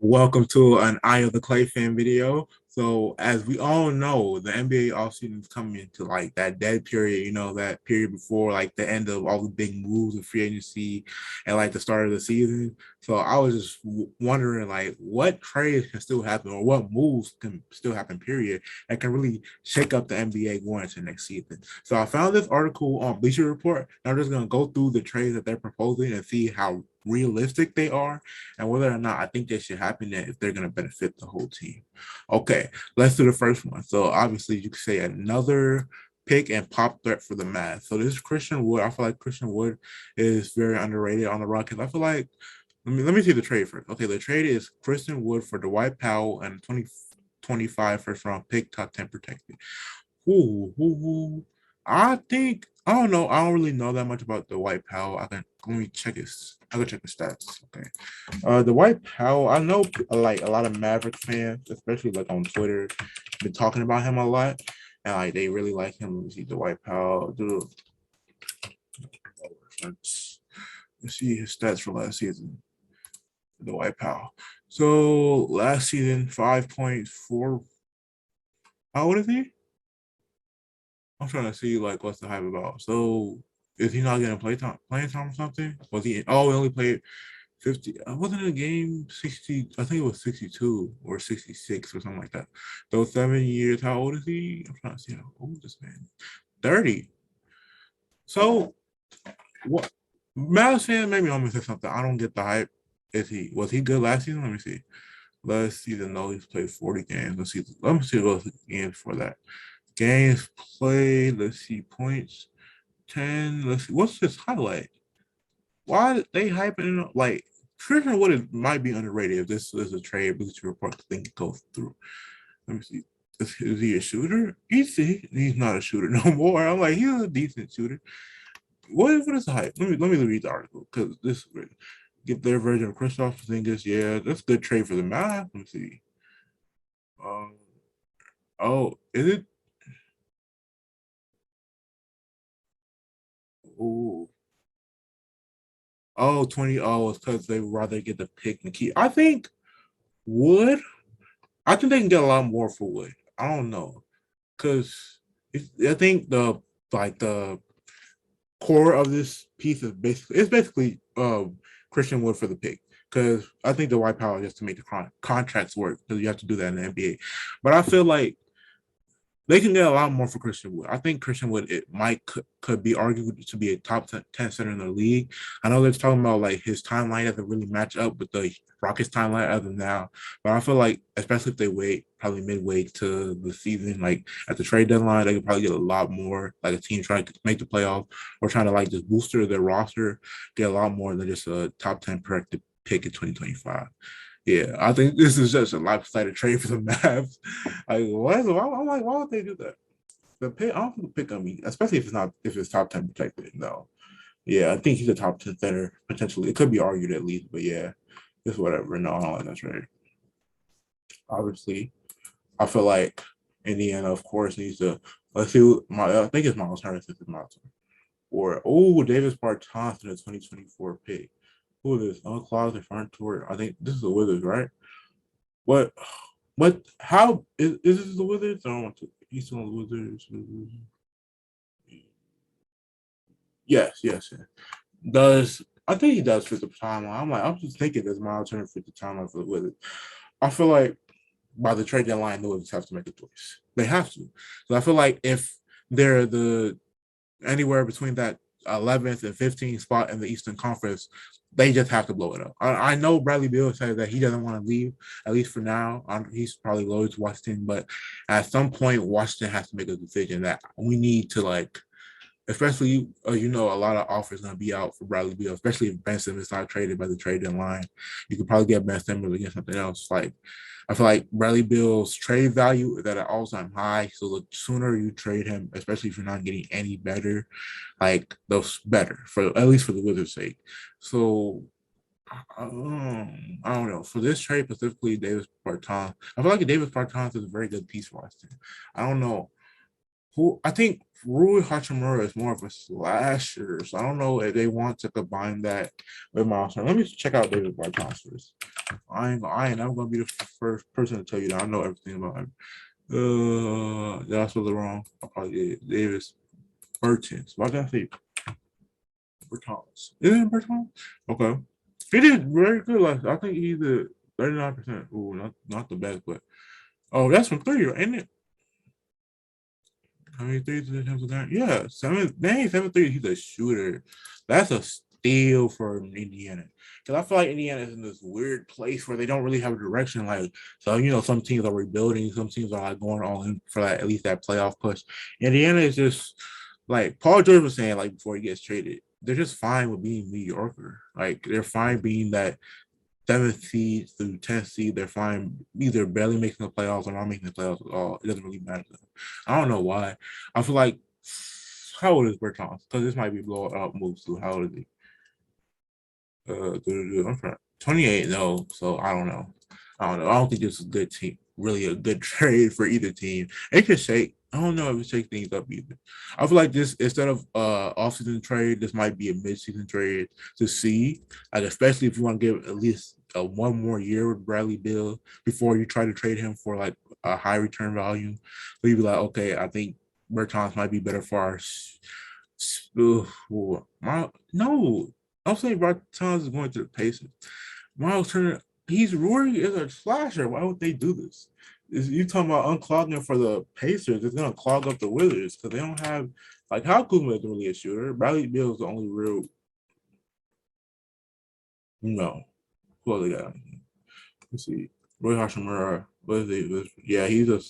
Welcome to an Eye of the Clay fan video. So, as we all know, the NBA offseason is coming into like that dead period, that period before like the end of all the big moves of free agency and like the start of the season. So, I was just wondering like what trades can still happen or what moves can still happen, period, that can really shake up the NBA going into next season. So, I found this article on Bleacher Report. And I'm just going to go through the trades that they're proposing and see how realistic they are and whether or not I think they should happen and if they're going to benefit the whole team. Okay, let's do the first one. So obviously you could say another pick and pop threat for the Mavs. So this is Christian Wood. I feel like Christian Wood is very underrated on the Rockets. I feel like let me see the trade first. Okay, the trade is Christian Wood for Dwight Powell and 2025 first round pick, top 10 protected. Ooh. I don't know. I don't really know that much about the White Powell. Let me check his. I can check his stats. Okay. The White Powell. I know like a lot of Maverick fans, especially like on Twitter, been talking about him a lot, and like they really like him. Let me see the White Powell. Let's see his stats for last season. The White Powell. So last season, 5.4. How old is he? I'm trying to see like what's the hype about. So is he not getting playing time or something? Was he? Oh, he only played 50. I wasn't in a game 60. I think it was 62 or 66 or something like that. Those 7 years. How old is he? I'm trying to see how old this man. 30. So what? Malice fan made me almost say something. I don't get the hype. Was he good last season? Let me see. Last season, no, he's played 40 games. Let's see. Let me see what games for that. Games played. Let's see points. 10. Let's see. What's his highlight? Why are they hyping it like Christian Wood might be underrated if this is a trade Bleacher Report thing goes through. Let me see. Is he a shooter? He's not a shooter no more. I'm like, he's a decent shooter. What is the hype? Let me read the article because this get their version of Kristaps Porzingis. Yeah, that's a good trade for them. Let me see. Um, oh, is it? Oh, oh, 20. Oh, it's because they would rather get the pick and keep. Wood. I think they can get a lot more for Wood. I don't know because I think the core of this piece is basically Christian Wood for the pick because I think the white power just to make the contracts work because you have to do that in the NBA. But I feel like they can get a lot more for Christian Wood. I think Christian Wood it might could be argued to be a top 10 center in the league. I know they're talking about like his timeline doesn't really match up with the Rockets timeline as of now, but I feel like especially if they wait probably midway to the season, like at the trade deadline, they could probably get a lot more. Like a team trying to make the playoffs or trying to like just booster their roster, get a lot more than just a top 10 projected pick in 2025. Yeah, I think this is just a lopsided trade for the Mavs. Like, why would they do that? The pick, I don't think the pick on me, especially if it's top 10 protected. No, yeah, I think he's a top 10 center potentially. It could be argued at least, but yeah, it's whatever. No, I don't like that trade. Obviously, I feel like Indiana, of course, needs to. Let's see. I think it's Miles Harris. It's Miles or Davis Barton to the 2024 pick. Who is this? Uncloset front tour. I think this is the Wizards, right? What? What? How is this the Wizards? I don't want to. He's on the Wizards. Yes. Does I think he does fit the timeline? I'm just thinking does Miles Turner fit the timeline for the Wizards? I feel like by the trade deadline, the Wizards have to make a choice. They have to. So I feel like if they're the anywhere between that 11th and 15th spot in the Eastern Conference, they just have to blow it up. I know Bradley Beal said that he doesn't want to leave, at least for now. He's probably loyal to Washington, but at some point, Washington has to make a decision that we need to like especially a lot of offers gonna be out for Bradley Beal, especially if Ben Simmons is not traded by the trade deadline. You could probably get Ben Simmons against something else. Like I feel like Bradley Beal's trade value is at an all-time high. So the sooner you trade him, especially if you're not getting any better, like those better for at least for the Wizards' sake. So I don't know. For this trade specifically, Davis Barton, I feel like Davis Barton is a very good piece for Washington. I don't know. who I think Rui Hachimura is more of a slasher. So I don't know if they want to combine that with Miles Turner. Let me check out David Bertans first. I ain't never gonna be the first person to tell you that I know everything about him. That's really wrong. I probably did. Davis Bertans. Why did I say Bertans? Isn't it Bertans? Okay. He did very good last. I think he's the 39%. Ooh, not the best, but oh, that's from three, ain't it? How many threes did he have tonight? Yeah, seven. Dang, 7 3. He's a shooter. That's a steal for Indiana. Because I feel like Indiana is in this weird place where they don't really have a direction. Like, so some teams are rebuilding, some teams are like going all in for like at least that playoff push. Indiana is just like Paul George was saying, like before he gets traded, they're just fine with being mediocre. Like they're fine being that seventh seed through 10th seed, they're fine either barely making the playoffs or not making the playoffs at all. It doesn't really matter to them. I don't know why. I feel like how old is Bertans? Because this might be blowing up moves too. How old is he? I'm trying 28 though, so I don't know. I don't think this is a good team. Really a good trade for either team. It could shake. I don't know if it shake things up either. I feel like this instead of offseason trade, this might be a midseason trade to see. Like especially if you want to give at least one more year with Bradley Beal before you try to trade him for like a high return value. So you'd be like, okay, I think Bertans might be better for our. No, I'm saying Bertans is going to the Pacers. Miles Turner, he's Rory is a slasher. Why would they do this? You talking about unclogging for the Pacers? It's gonna clog up the Wizards because they don't have like how Kuzma is really a shooter. Bradley Beal is the only real. No, who else they got? Let's see. Roy Hashimura. What is he? Yeah, he's a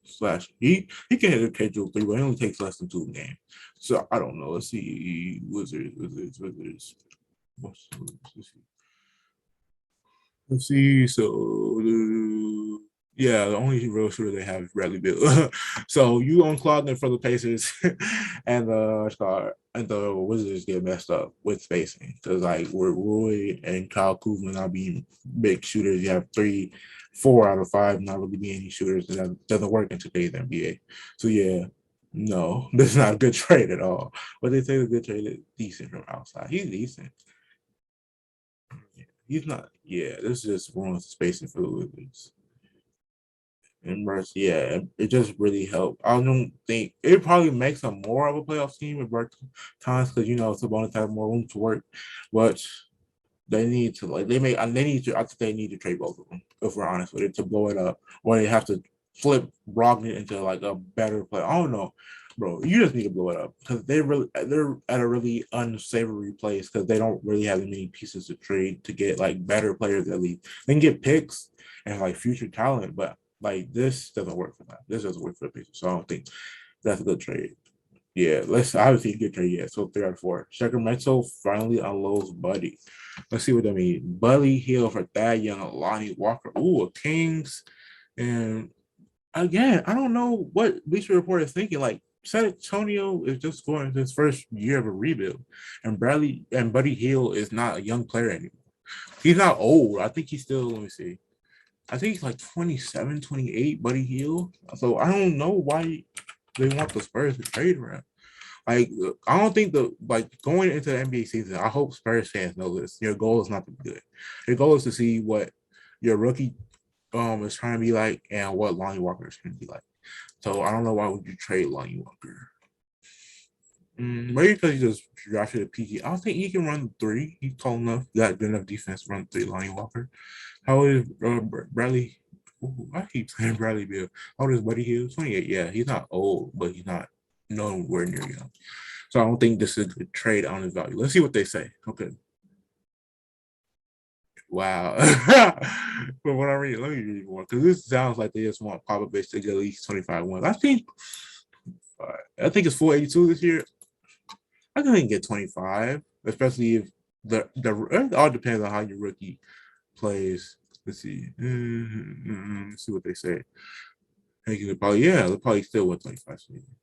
slash. He can hit a casual three, but it only takes less than 2 games. So I don't know. Let's see. Wizards. Let's see. Let's see. So yeah, the only real shooter they have is Bradley Beal. So you unclog them for the Pacers, and the Wizards get messed up with spacing because like with Roy and Kyle Kuzma not being big shooters, you have 4 out of 5 not really being any shooters, and that doesn't work in today's NBA. So yeah. No, this is not a good trade at all. But they say the good trade is decent from outside. He's decent. He's not. Yeah, this just ruins the spacing for the Wizards. And Russ, yeah, it just really helped. I don't think it probably makes them more of a playoff team with Burke times because Sabonis has more room to work, but they need to like they need to. I think they need to trade both of them if we're honest with it to blow it up, or they have to flip Brogdon into like a better player. I don't know, bro. You just need to blow it up because they're at a really unsavory place because they don't really have many pieces to trade to get like better players at least. They can get picks and like future talent, but like this doesn't work for them. This doesn't work for the Pacers. So I don't think that's a good trade. Yeah, let's obviously a good trade. Yeah, so 3 out of 4. Sacramento finally unloads Buddy. Let's see what that means. Buddy Hill for Thad Young, Lonnie Walker. Ooh, a Kings. And again, I don't know what Bleacher Report is thinking. Like San Antonio is just going into his first year of a rebuild. And Buddy Hill is not a young player anymore. He's not old. I think he's still, let me see. I think he's like 27, 28, Buddy Hield. So I don't know why they want the Spurs to trade for him. Like, I don't think going into the NBA season, I hope Spurs fans know this. Your goal is not to be good. Your goal is to see what your rookie is trying to be like and what Lonnie Walker is going to be like. So I don't know why would you trade Lonnie Walker. Maybe because he just drafted a PG. I don't think he can run 3. He's tall enough, got good enough defense to run 3, Lonnie Walker. How old is Bradley? Ooh, I keep saying Bradley Bill. How old is Buddy Hill? 28. Yeah, he's not old, but he's not nowhere near young. So I don't think this is a good trade on his value. Let's see what they say. Okay. Wow. But what I read, let me read more because this sounds like they just want Popovich to get at least 25 wins. I think it's 482 this year. I think he can get 25, especially if it all depends on how your rookie plays. Let's see. Let's see what they say. They'll probably still win 25 season.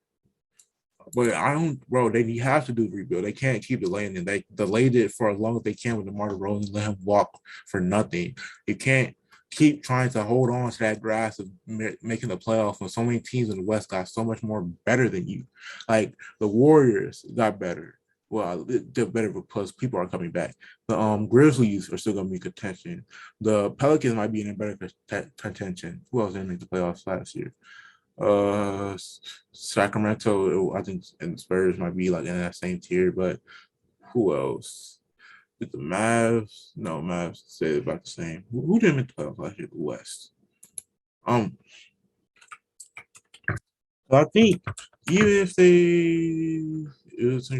But I don't, bro. They have to do the rebuild. They can't keep delaying it. They delayed it for as long as they can with DeMar DeRozan, let him walk for nothing. You can't. keep trying to hold on to that grass of making the playoffs when so many teams in the West got so much more better than you. Like the Warriors got better. Well, they're better because people are coming back. The Grizzlies are still going to be contention. The Pelicans might be in a better contention. Who else didn't make the playoffs last year? Sacramento, I think, and the Spurs might be like in that same tier. But who else? Did the Mavs? No, Mavs stayed about the same. Who didn't make the playoffs last year? The West. Um, so I think even if it was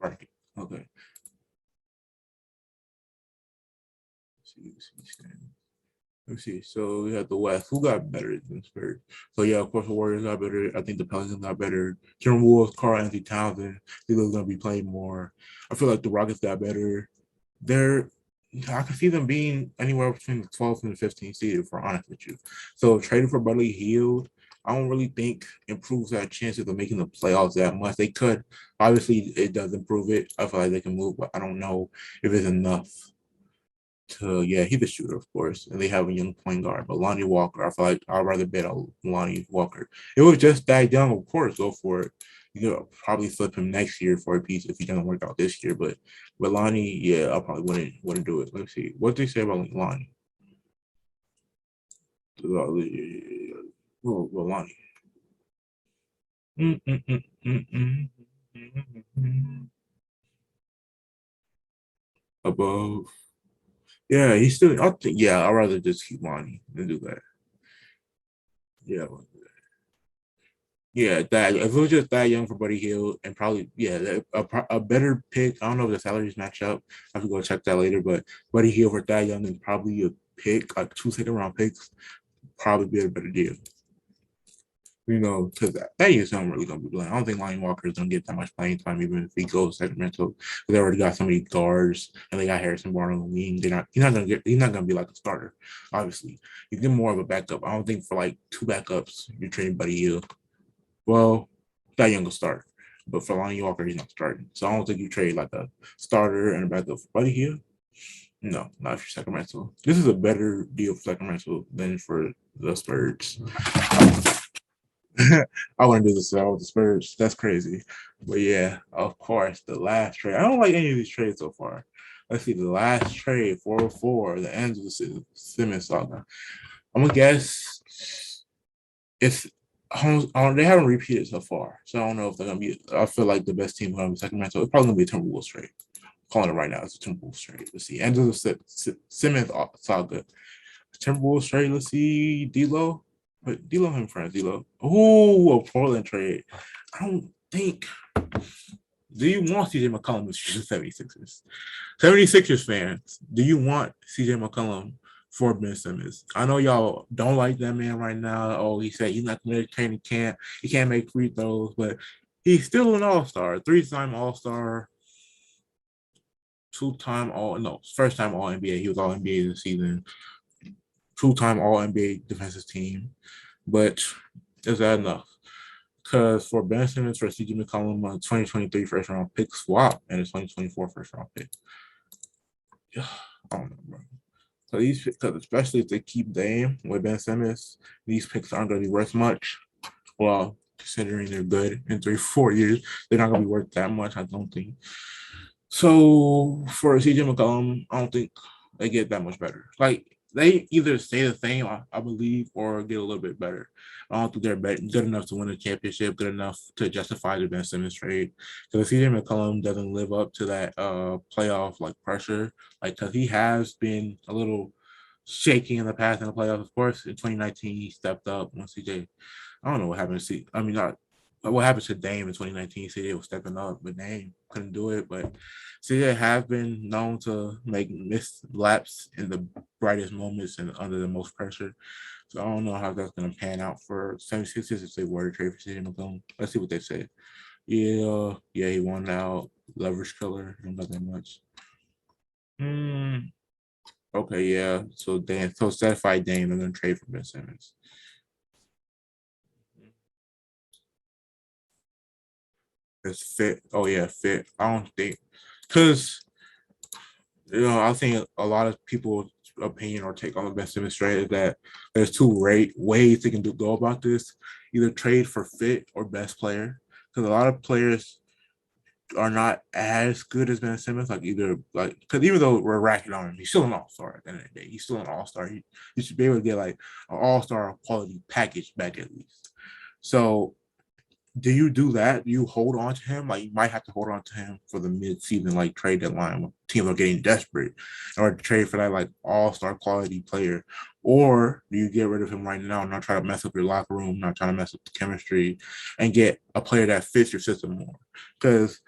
right. Okay. Let's see. So we had the West. Who got better than Spurs? So yeah, of course the Warriors got better. I think the Pelicans got better. Timberwolves, Karl-Anthony Towns, they're gonna be playing more. I feel like the Rockets got better. They're I can see them being anywhere between the 12th and the 15th seed, if we're honest with you. So trading for Buddy Hield, I don't really think improves our chances of making the playoffs that much. They could. Obviously, it does improve it. I feel like they can move, but I don't know if it's enough to, yeah, he's a shooter, of course, and they have a young point guard. But Lonnie Walker, I feel like I'd rather bet on Lonnie Walker. It was just that young, of course, go for it. You know, probably flip him next year for a piece if he doesn't work out this year. But with Lonnie, yeah, I probably wouldn't do it. Let's see what they say about Lonnie. Well, Lonnie. Above. Yeah, he's still. I think. Yeah, I'd rather just keep Lonnie than do that. Yeah, yeah, that if it was just that young for Buddy Hield and probably a better pick. I don't know if the salaries match up. I have to go check that later. But Buddy Hield for that young and probably a pick like 2 second round picks probably be a better deal. You know, because that year's not really gonna be playing. I don't think Lonnie Walker is gonna get that much playing time even if he goes to Sacramento. They already got so many guards and they got Harrison Barnes on the wing. He's not gonna be like a starter. Obviously, he's get more of a backup. I don't think for like two backups you're trading Buddy Hield. Well, that young will start. But for Lonnie Walker, he's not starting. So I don't think you trade like a starter and a backup for Buddy here. No, not for Sacramento. This is a better deal for Sacramento than for the Spurs. I want to do this with the Spurs. That's crazy. But yeah, of course, the last trade. I don't like any of these trades so far. Let's see, the last trade, 404, the end of the Simmons saga. I'm going to guess it's they haven't repeated so far, so I don't know if they're gonna be. I feel like the best team going to be Sacramento. It's probably gonna be a Timberwolves trade. I'm calling it right now. It's a Timberwolves trade. Let's see. End of the Simmons saga. Timberwolves trade. Let's see. D'Lo, but D'Lo him friends. D'Lo. Oh, a Portland trade. I don't think. Do you want CJ McCollum to the 76ers? 76ers fans, do you want CJ McCollum for Ben Simmons? I know y'all don't like that man right now. Oh, he said he's not committed to training camp. He can't make free throws, but he's still an all-star, three-time all-star, two-time all no, first-time all NBA. He was all NBA this season, two-time all NBA defensive team. But is that enough? Because for Ben Simmons, for CJ McCollum, a 2023 first-round pick swap and a 2024 first-round pick. I don't know, bro. So these because especially if they keep Dame with Ben Simmons, these picks aren't going to be worth much. Well, considering they're good in 3 4 years, they're not going to be worth that much. I don't think. So for CJ McCollum, I don't think they get that much better. Like they either stay the same, I believe, or get a little bit better. I don't think they're good enough to win a championship, good enough to justify the Ben Simmons trade. Because CJ McCollum doesn't live up to that playoff like pressure, like because he has been a little shaky in the past in the playoffs. Of course, in 2019 he stepped up when CJ. I don't know what happened to I mean, not what happened to Dame in 2019. CJ was stepping up, but Dame couldn't do it. But CJ has been known to make missed laps in the brightest moments and under the most pressure. So I don't know how that's going to pan out for 76ers if they were to trade for CJ McCollum. Let's see what they say. Yeah, he won out. Leverage killer, not that much. Okay, yeah. So certified Dame, they're going to trade for Ben Simmons. It's fit. Oh yeah, fit. I don't think because I think a lot of people's opinion or take on the Ben Simmons trade is that there's two ways they can go about this: either trade for fit or best player. Because a lot of players are not as good as Ben Simmons. Like either like because even though we're racking on him, he's still an all star at the end of the day. He's still an all star. He should be able to get like an all star quality package back at least. So do you do that? Do you hold on to him? Like you might have to hold on to him for the mid-season like trade deadline when teams are getting desperate or trade for that like all-star quality player. Or do you get rid of him right now and not try to mess up your locker room, not trying to mess up the chemistry and get a player that fits your system more? Because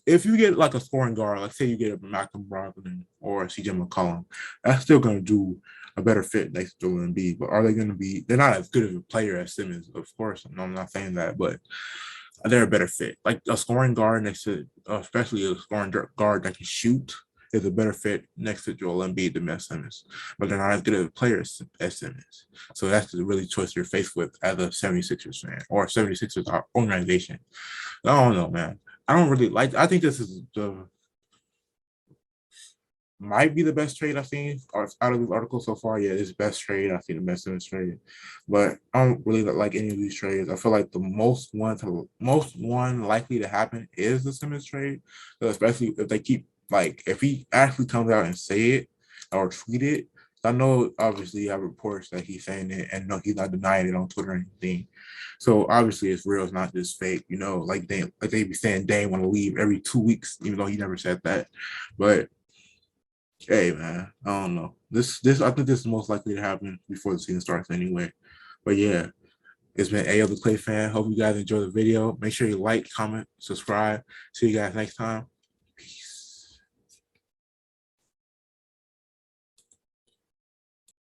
if you get like a scoring guard, like say you get a Malcolm Brogdon or a CJ McCollum, that's still going to do a better fit next to Joel Embiid. But are they going to be? They're not as good of a player as Simmons, of course. I'm not saying that, but they're a better fit. Like a scoring guard next to, especially a scoring guard that can shoot, is a better fit next to Joel Embiid than Ben Simmons. But they're not as good of a player as Simmons. So that's the really choice you're faced with as a 76ers fan or 76ers organization. I don't know, man. I don't really like. I think this is the might be the best trade I've seen out of this article so far. Yeah, this best trade I've seen, the best in this trade. But I don't really like any of these trades. I feel like the most one likely to happen is the Simmons trade, especially if they keep like if he actually comes out and say it or tweet it. I know obviously you have reports that he's saying it, and no, he's not denying it on Twitter or anything. So obviously it's real. It's not just fake. Like they be saying Dame want to leave every 2 weeks, even though he never said that. But hey man, I don't know. This I think this is most likely to happen before the season starts anyway. But yeah, it's been A of the Clay fan. Hope you guys enjoy the video. Make sure you like, comment, subscribe. See you guys next time. Peace.